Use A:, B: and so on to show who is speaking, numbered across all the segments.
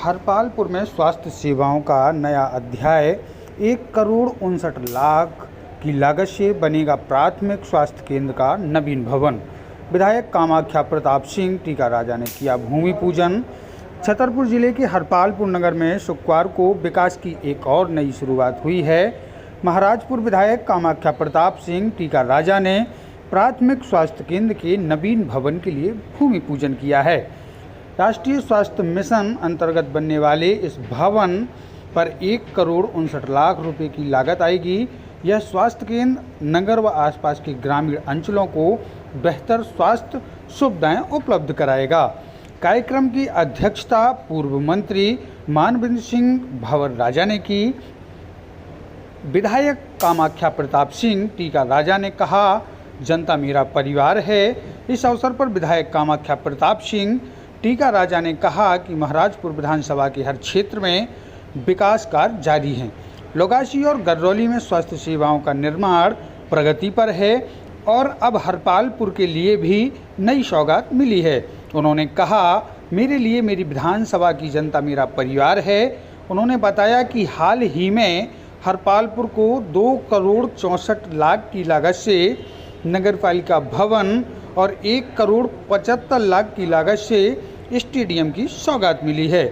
A: हरपालपुर में स्वास्थ्य सेवाओं का नया अध्याय 1,59,00,000 की लागत से बनेगा प्राथमिक स्वास्थ्य केंद्र का नवीन भवन। विधायक कामाख्या प्रताप सिंह टीका राजा ने किया भूमि पूजन। छतरपुर जिले के हरपालपुर नगर में शुक्रवार को विकास की एक और नई शुरुआत हुई है। महाराजपुर विधायक कामाख्या प्रताप सिंह टीका राजा ने प्राथमिक स्वास्थ्य केंद्र के नवीन भवन के लिए भूमि पूजन किया है। राष्ट्रीय स्वास्थ्य मिशन अंतर्गत बनने वाले इस भवन पर 1,59,00,000 रुपये की लागत आएगी। यह स्वास्थ्य केंद्र नगर व आसपास के ग्रामीण अंचलों को बेहतर स्वास्थ्य सुविधाएं उपलब्ध कराएगा। कार्यक्रम की अध्यक्षता पूर्व मंत्री मानवेंद्र सिंह भंवर राजा ने की। विधायक कामाख्या प्रताप सिंह टीका राजा ने कहा, जनता मेरा परिवार है। इस अवसर पर विधायक कामाख्या प्रताप सिंह टीका राजा ने कहा कि महाराजपुर विधानसभा के हर क्षेत्र में विकास कार्य जारी हैं। लोगाशी और गरौली में स्वास्थ्य सेवाओं का निर्माण प्रगति पर है और अब हरपालपुर के लिए भी नई सौगात मिली है। उन्होंने कहा, मेरे लिए मेरी विधानसभा की जनता मेरा परिवार है। उन्होंने बताया कि हाल ही में हरपालपुर को 2,64,00,000 की लागत से नगरपालिका भवन और 1,75,00,000 की लागत से स्टेडियम की सौगात मिली है।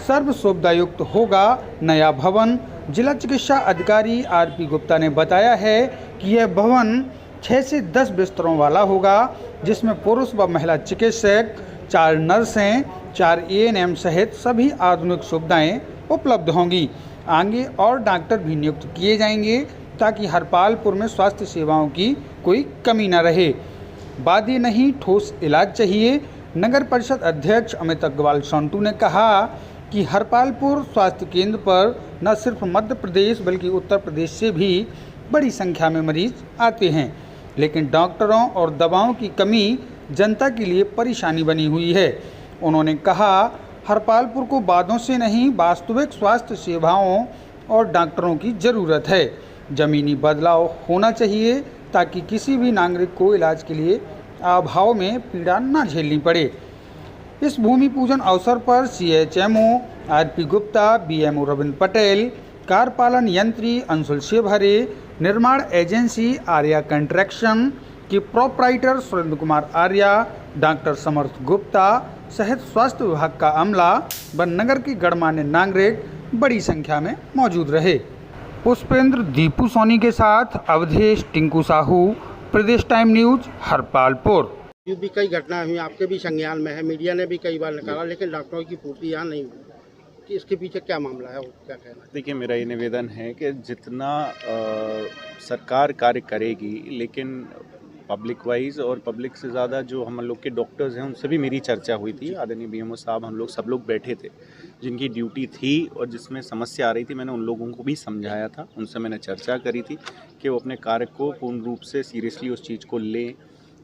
A: सर्व सुविधायुक्त होगा नया भवन। जिला चिकित्सा अधिकारी आरपी गुप्ता ने बताया है कि यह भवन 6 से 10 बिस्तरों वाला होगा, जिसमें पुरुष व महिला चिकित्सक, 4 नर्सें, 4 एएनएम सहित सभी आधुनिक सुविधाएं उपलब्ध होंगी। आगे और डॉक्टर भी नियुक्त किए जाएंगे ताकि हरपालपुर में स्वास्थ्य सेवाओं की कोई कमी न रहे। वादी नहीं, ठोस इलाज चाहिए। नगर परिषद अध्यक्ष अमित अग्रवाल सोंटू ने कहा कि हरपालपुर स्वास्थ्य केंद्र पर न सिर्फ मध्य प्रदेश बल्कि उत्तर प्रदेश से भी बड़ी संख्या में मरीज आते हैं, लेकिन डॉक्टरों और दवाओं की कमी जनता के लिए परेशानी बनी हुई है। उन्होंने कहा, हरपालपुर को वादों से नहीं, वास्तविक स्वास्थ्य सेवाओं और डॉक्टरों की ज़रूरत है। ज़मीनी बदलाव होना चाहिए ताकि किसी भी नागरिक को इलाज के लिए अभाव में पीड़ा न झेलनी पड़े। इस भूमि पूजन अवसर पर CHMO RP Gupta, BMO Ravindra Patel, कार्यपालन यंत्री अंशुल शिवहरे, निर्माण एजेंसी आर्या कंस्ट्रक्शन के प्रोपराइटर सुरेंद्र कुमार आर्या, डॉक्टर समर्थ गुप्ता सहित स्वास्थ्य विभाग का अमला व नगर के गणमान्य नागरिक बड़ी संख्या में मौजूद रहे। पुष्पेंद्र दीपू सोनी के साथ अवधेश टिंकू साहू, प्रदेश टाइम न्यूज, हरपालपुर।
B: भी कई घटनाएं हुई, आपके भी संज्ञान में है, मीडिया ने भी कई बार निकाला, लेकिन डॉक्टरों की पूर्ति यहाँ नहीं हुई कि इसके पीछे क्या मामला है, क्या कहना है?
C: देखिए, मेरा ये निवेदन है कि जितना सरकार कार्य करेगी, लेकिन पब्लिक वाइज और पब्लिक से ज़्यादा जो हम लोग के डॉक्टर्स हैं उनसे भी मेरी चर्चा हुई थी। आदरणीय बीएमओ साहब, हम लोग सब लोग बैठे थे, जिनकी ड्यूटी थी और जिसमें समस्या आ रही थी, मैंने उन लोगों को भी समझाया था, उनसे मैंने चर्चा करी थी कि वो अपने कार्य को पूर्ण रूप से सीरियसली उस चीज़ को लें।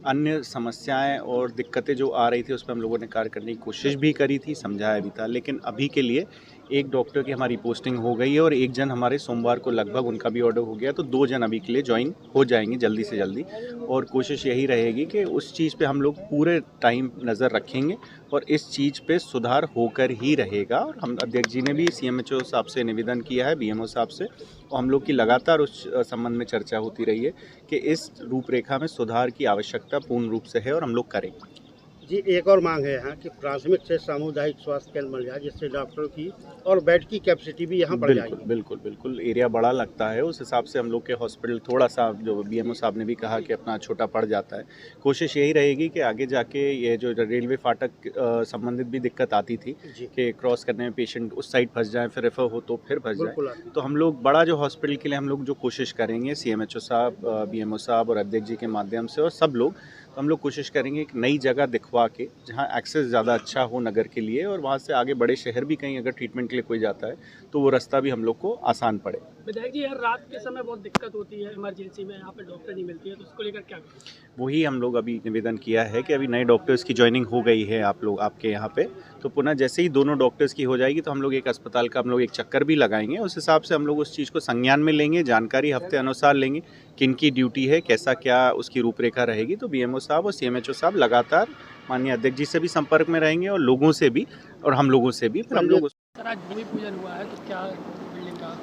C: अन्य समस्याएं और दिक्कतें जो आ रही थी उस पर हम लोगों ने कार्य करने की कोशिश भी करी थी, समझाया भी था। लेकिन अभी के लिए एक डॉक्टर की हमारी पोस्टिंग हो गई है और एक जन हमारे सोमवार को लगभग उनका भी ऑर्डर हो गया, तो 2 जन अभी के लिए ज्वाइन हो जाएंगे जल्दी से जल्दी। और कोशिश यही रहेगी कि उस चीज़ पे हम लोग पूरे टाइम नज़र रखेंगे और इस चीज़ पे सुधार होकर ही रहेगा। और हम अध्यक्ष जी ने भी सीएमएचओ साहब से निवेदन किया है, बीएमओ साहब से, और हम लोग की लगातार उस संबंध में चर्चा होती रही है कि इस रूपरेखा में सुधार की आवश्यकता पूर्ण रूप से है और हम लोग करेंगे।
B: जी, एक और मांग है यहाँ कि प्राथमिक से सामुदायिक स्वास्थ्य केंद्र बन जाए, जिससे डॉक्टरों की और बेड की कैपेसिटी भी यहाँ बढ़ जाएगी।
C: बिल्कुल बिल्कुल, एरिया बड़ा लगता है, उस हिसाब से हम लोग के हॉस्पिटल थोड़ा सा, जो बीएमओ साहब ने भी कहा कि अपना छोटा पड़ जाता है। कोशिश यही रहेगी कि आगे जाके ये जो रेलवे फाटक संबंधित भी दिक्कत आती थी कि क्रॉस करने में पेशेंट उस साइड फंस जाए, फिर रेफर हो तो फिर फंस जाए, तो हम लोग बड़ा जो हॉस्पिटल के लिए हम लोग जो कोशिश करेंगे, सीएमएचओ साहब, बीएमओ साहब और अध्यक्ष जी के माध्यम से और सब लोग, तो हम लोग कोशिश करेंगे एक नई जगह दिखवा के जहाँ एक्सेस ज़्यादा अच्छा हो नगर के लिए, और वहाँ से आगे बड़े शहर भी कहीं अगर ट्रीटमेंट के लिए कोई जाता है तो वो रास्ता भी हम लोग को आसान पड़े।
D: विधायक जी, हर रात के समय बहुत दिक्कत होती है, इमरजेंसी में यहाँ पे डॉक्टर नहीं मिलती है, तो उसको लेकर क्या करें?
C: वही हम लोग अभी निवेदन किया है कि अभी नए डॉक्टर्स की ज्वाइनिंग हो गई है आप लोग आपके यहाँ पे, तो पुनः जैसे ही दोनों डॉक्टर्स की हो जाएगी तो हम लोग एक अस्पताल का हम लोग एक चक्कर भी लगाएंगे। उस हिसाब से हम लोग उस चीज़ को संज्ञान में लेंगे, जानकारी हफ्ते अनुसार लेंगे, किन की ड्यूटी है, कैसा क्या उसकी रूपरेखा रहेगी। तो बीएमओ साहब और सीएमएचओ साहब लगातार माननीय अध्यक्ष जी से भी संपर्क में रहेंगे और लोगों से भी और हम लोगों से भी। फिर हम लोग
D: सर आज भूमि पूजन हुआ है तो क्या बिल्डिंग का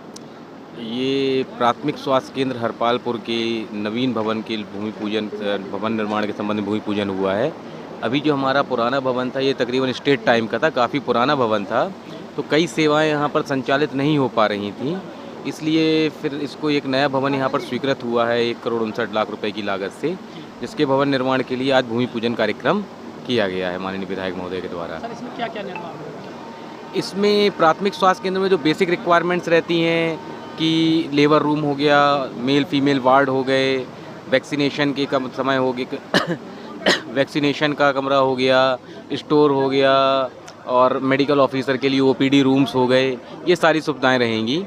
E: ये प्राथमिक स्वास्थ्य केंद्र हरपालपुर के नवीन भवन के भूमि पूजन भवन निर्माण के संबंध में भूमि पूजन हुआ है। अभी जो हमारा पुराना भवन था ये तकरीबन स्टेट टाइम का था, काफ़ी पुराना भवन था, तो कई सेवाएं यहाँ पर संचालित नहीं हो पा रही थी, इसलिए फिर इसको एक नया भवन यहाँ पर स्वीकृत हुआ है 1,59,00,000 रुपए की लागत से, जिसके भवन निर्माण के लिए आज भूमि पूजन कार्यक्रम किया गया है माननीय विधायक महोदय के द्वारा।
D: सर इसमें क्या क्या निर्माण होगा?
E: इसमें प्राथमिक स्वास्थ्य केंद्र में जो बेसिक रिक्वायरमेंट्स रहती हैं कि लेबर रूम हो गया, मेल फीमेल वार्ड हो गए, वैक्सीनेशन के कम समय हो गए वैक्सीनेशन का कमरा हो गया, स्टोर हो गया और मेडिकल ऑफिसर के लिए ओपीडी रूम्स हो गए, ये सारी सुविधाएं रहेंगी।